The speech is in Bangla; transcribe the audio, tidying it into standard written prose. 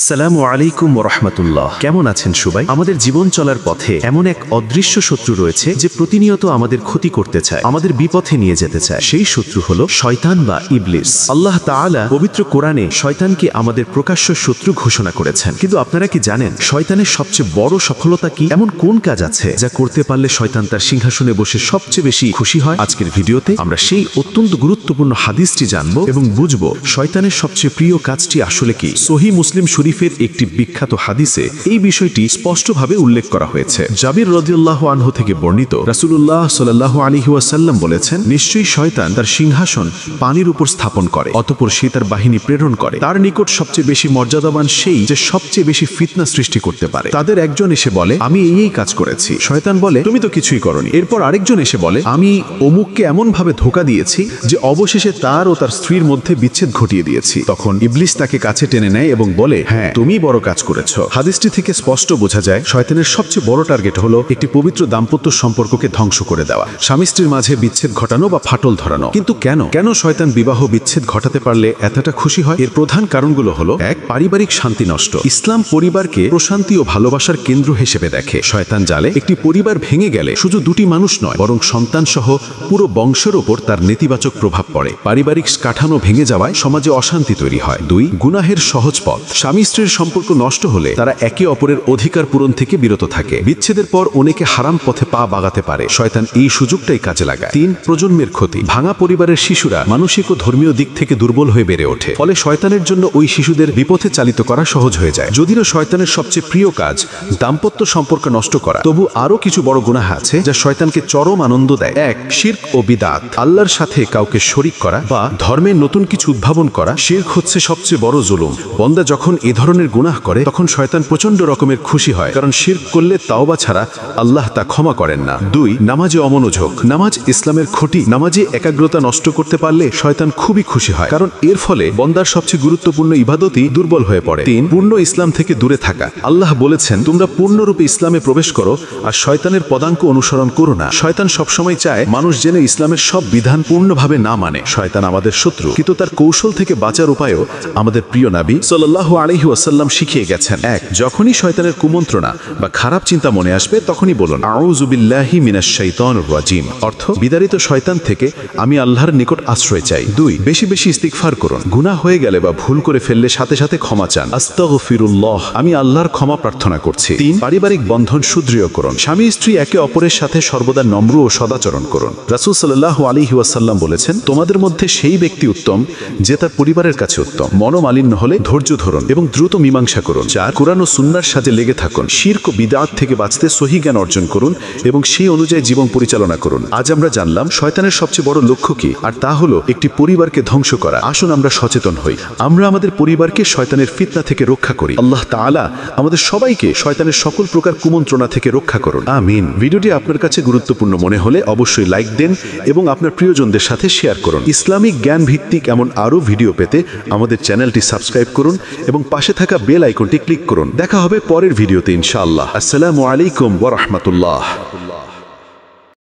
আসসালামু আলাইকুম ওয়া রাহমাতুল্লাহ। কেমন আছেন সবাই? আমাদের জীবন চলার পথে এমন এক অদৃশ্য শত্রু রয়েছে যে প্রতিনিয়ত আমাদের ক্ষতি করতে চায়, আমাদের বিপথে নিয়ে যেতে চায়। সেই শত্রু হলো শয়তান বা ইবলিস। আল্লাহ তাআলা পবিত্র কোরআনে শয়তানকে আমাদের প্রকাশ্য শত্রু ঘোষণা করেছেন। কিন্তু আপনারা কি জানেন শয়তানের সবচেয়ে বড় সফলতা কি? এমন কোন কাজ আছে যা করতে পারলে শয়তান তার সিংহাসনে বসে সবচেয়ে বেশি খুশি হয়? আজকের ভিডিওতে আমরা সেই অত্যন্ত গুরুত্বপূর্ণ হাদিসটি জানবো এবং বুঝবো শয়তানের সবচেয়ে প্রিয় কাজটি আসলে কি। সহিহ মুসলিম শরীফের একটি বিখ্যাত হাদিসে এই বিষয়টি স্পষ্টভাবে উল্লেখ করা হয়েছে। জাবির রাদিয়াল্লাহু আনহু থেকে বর্ণিত, রাসূলুল্লাহ সাল্লাল্লাহু আলাইহি ওয়াসাল্লাম বলেছেন, নিশ্চয়ই শয়তান তার সিংহাসন পানির উপর স্থাপন করে, অতঃপর সে তার বাহিনী প্রেরণ করে। তার নিকট সবচেয়ে বেশি মর্যাদাবান সেই যে সবচেয়ে বেশি ফিতনা সৃষ্টি করতে পারে। তাদের একজন এসে বলে, আমি এই কাজ করেছি। শয়তান বলে, তুমি তো কিছুই করনি। এরপর আরেকজন এসে বলে, আমি অমুককে এমন ভাবে ধোঁকা দিয়েছি যে অবশেষে তার ও তার স্ত্রীর মধ্যে বিচ্ছেদ ঘটিয়ে দিয়েছি। তখন ইবলিস তাকে কাছে টেনে নেয় এবং বলে, হ্যাঁ, তুমি বড় কাজ করেছ। হাদিসটি থেকে স্পষ্ট বোঝা যায় শয়তানের সবচেয়ে বড় টার্গেট হলো একটি পবিত্র দাম্পত্য সম্পর্ককে ধ্বংস করে দেওয়া, স্বামী স্ত্রীর মাঝে বিচ্ছেদ ঘটানো বা ফাটল ধরানো। কিন্তু কেন শয়তান বিবাহ বিচ্ছেদ ঘটাতে পারলে এতটা খুশি হয়? এর প্রধান কারণগুলো হলো, এক, পারিবারিক শান্তি নষ্ট। ইসলাম পরিবারকে প্রশান্তি ও ভালোবাসার কেন্দ্র হিসেবে দেখে। শয়তান জালে একটি পরিবার ভেঙে গেলে শুধু দুটি মানুষ নয় বরং সন্তান সহ পুরো বংশের ওপর তার নেতিবাচক প্রভাব পড়ে। পারিবারিক কাঠামো ভেঙে যাওয়ায় সমাজে অশান্তি তৈরি হয়। দুই, গুনাহের সহজ পথ। স্বামী স্ত্রীর সম্পর্ক নষ্ট হলে তারা একে অপরের অধিকার পূরণ থেকে বিরত থাকে। বিচ্ছেদের পর অনেকে হারাম পথে পা বাগাতে পারে। শয়তান এই সুযোগটাই কাজে লাগায়। তিন, প্রজন্মের ক্ষতি। ভাঙা পরিবারের শিশুরা মানসিক ও ধর্মীয় দিক থেকে দুর্বল হয়ে বেড়ে ওঠে। ফলে শয়তানের জন্য ওই শিশুদের বিপথে চালিত করা সহজ হয়ে যায়। যদিও শয়তানের সবচেয়ে প্রিয় কাজ দাম্পত্য সম্পর্ক নষ্ট করা, তবু আরো কিছু বড় গুনাহ আছে যা শয়তানকে চরম আনন্দ দেয়। এক, শিরক ও বিদআত। আল্লাহর সাথে কাউকে শরীক করা বা ধর্মের নতুন কিছু উদ্ভাবন করা। শিরক হচ্ছে সবচেয়ে বড় জুলুম। বান্দা যখন এ ধরনের গুনাহ করে তখন শয়তান প্রচন্ড রকমের খুশি হয়, কারণ শিরক করলে তাওবা ছাড়া আল্লাহ তা ক্ষমা করেন না। দুই, নামাজে অমনোযোগ। নামাজ ইসলামের খুঁটি। নামাজে একাগ্রতা নষ্ট করতে পারলে শয়তান খুবই খুশি হয়, কারণ এর ফলে বান্দার সবচেয়ে গুরুত্বপূর্ণ ইবাদতই দুর্বল হয়ে পড়ে। তিন, পূর্ণ ইসলাম থেকে দূরে থাকা। আল্লাহ বলেছেন, তোমরা পূর্ণরূপে ইসলামে প্রবেশ করো আর শয়তানের পদাঙ্ক অনুসরণ করো না। শয়তান সবসময় চায় মানুষ যেন ইসলামের সব বিধান পূর্ণভাবে না মানে। শয়তান আমাদের শত্রু, কিন্তু তার কৌশল থেকে বাঁচার উপায়ও আমাদের প্রিয় নবী সাল্লাল্লাহু আলাইহি ওয়াসাল্লাম শিখিয়ে গেছেন। এক, যখনই শয়তানের কুমন্ত্রণা বা খারাপ চিন্তা মনে আসবে তখনই বলুন, আউযু বিল্লাহি মিনাশ শাইতানির রাজিম। অর্থ, বিতাড়িত শয়তান থেকে আমি আল্লাহর নিকট আশ্রয় চাই। দুই, বেশি বেশি ইস্তিগফার করুন। গুনাহ হয়ে গেলে বা ভুল করে ফেললে সাথে সাথে ক্ষমা চান। আস্তাগফিরুল্লাহ, আমি আল্লাহর ক্ষমা প্রার্থনা করছি। তিন, পারিবারিক বন্ধন সুদৃঢ় করুন। স্বামী স্ত্রী একে অপরের সাথে সর্বদা নম্র ও সদাচরণ করুন। রাসূল সাল্লাল্লাহু আলাইহি ওয়াসাল্লাম বলেছেন, তোমাদের মধ্যে সেই ব্যক্তি উত্তম যে তার পরিবারের কাছে উত্তম। মনোমালিন্য হলে ধৈর্য ধরুন এবং দ্রুত মীমাংসা করুন। চার, কুরআন ও সুন্নাহর সাথে লেগে থাকুন। শিরক ও বিদআত থেকে বাঁচতে সহিহ জ্ঞান অর্জন করুন এবং সেই অনুযায়ী জীবন পরিচালনা করুন। আজ আমরা জানলাম শয়তানের সবচেয়ে বড় লক্ষ্য কি, আর তা হলো একটি পরিবারকে ধ্বংস করা। আসুন আমরা সচেতন হই, আমরা আমাদের পরিবারকে শয়তানের ফিতনা থেকে রক্ষা করি। আল্লাহ তাআলা আমাদের সবাইকে শয়তানের সকল প্রকার কুমন্ত্রণা থেকে রক্ষা করুন। আমিন। ভিডিওটি আপনার কাছে গুরুত্বপূর্ণ মনে হলে অবশ্যই লাইক দেন এবং আপনার প্রিয়জনদের সাথে শেয়ার করুন। ইসলামিক জ্ঞান ভিত্তিক এমন আরও ভিডিও পেতে আমাদের চ্যানেলটি সাবস্ক্রাইব করুন এবং পাশে থাকা বেল আইকনটি ক্লিক করুন। দেখা হবে পরের ভিডিওতে ইনশাআল্লাহ। আসসালামু আলাইকুম ওয়া রাহমাতুল্লাহ।